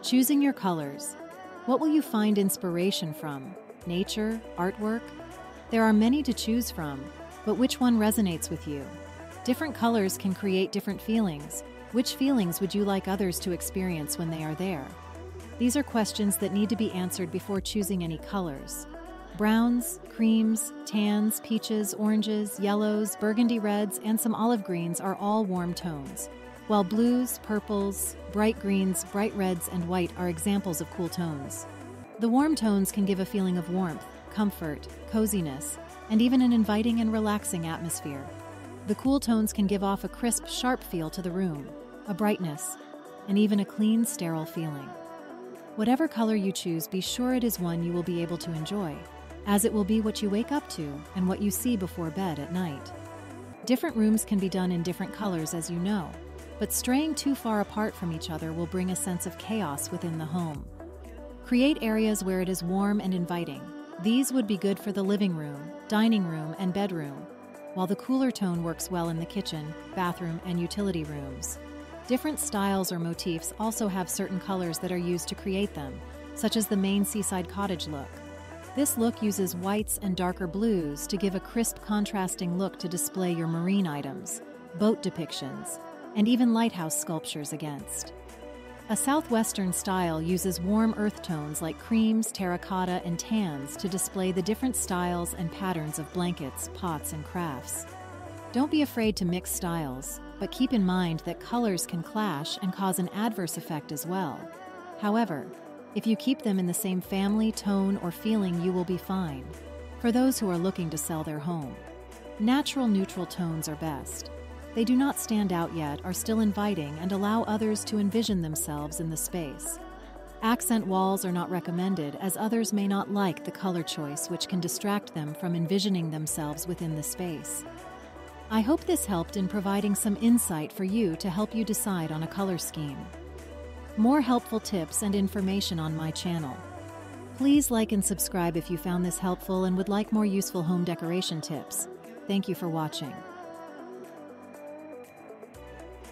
Choosing your colors. What will you find inspiration from? Nature? Artwork? There are many to choose from, but which one resonates with you? Different colors can create different feelings. Which feelings would you like others to experience when they are there? These are questions that need to be answered before choosing any colors. Browns, creams, tans, peaches, oranges, yellows, burgundy reds, and some olive greens are all warm tones, while blues, purples, bright greens, bright reds, and white are examples of cool tones. The warm tones can give a feeling of warmth, comfort, coziness, and even an inviting and relaxing atmosphere. The cool tones can give off a crisp, sharp feel to the room, a brightness, and even a clean, sterile feeling. Whatever color you choose, be sure it is one you will be able to enjoy, as it will be what you wake up to and what you see before bed at night. Different rooms can be done in different colors, as you know, but straying too far apart from each other will bring a sense of chaos within the home. Create areas where it is warm and inviting. These would be good for the living room, dining room, and bedroom, while the cooler tone works well in the kitchen, bathroom, and utility rooms. Different styles or motifs also have certain colors that are used to create them, such as the Maine seaside cottage look. This look uses whites and darker blues to give a crisp, contrasting look to display your marine items, boat depictions, and even lighthouse sculptures against. A southwestern style uses warm earth tones like creams, terracotta, and tans to display the different styles and patterns of blankets, pots, and crafts. Don't be afraid to mix styles, but keep in mind that colors can clash and cause an adverse effect as well. However, if you keep them in the same family, tone, or feeling, you will be fine. For those who are looking to sell their home, natural neutral tones are best. They do not stand out yet, are still inviting, and allow others to envision themselves in the space. Accent walls are not recommended, as others may not like the color choice, which can distract them from envisioning themselves within the space. I hope this helped in providing some insight for you to help you decide on a color scheme. More helpful tips and information on my channel. Please like and subscribe if you found this helpful and would like more useful home decoration tips. Thank you for watching.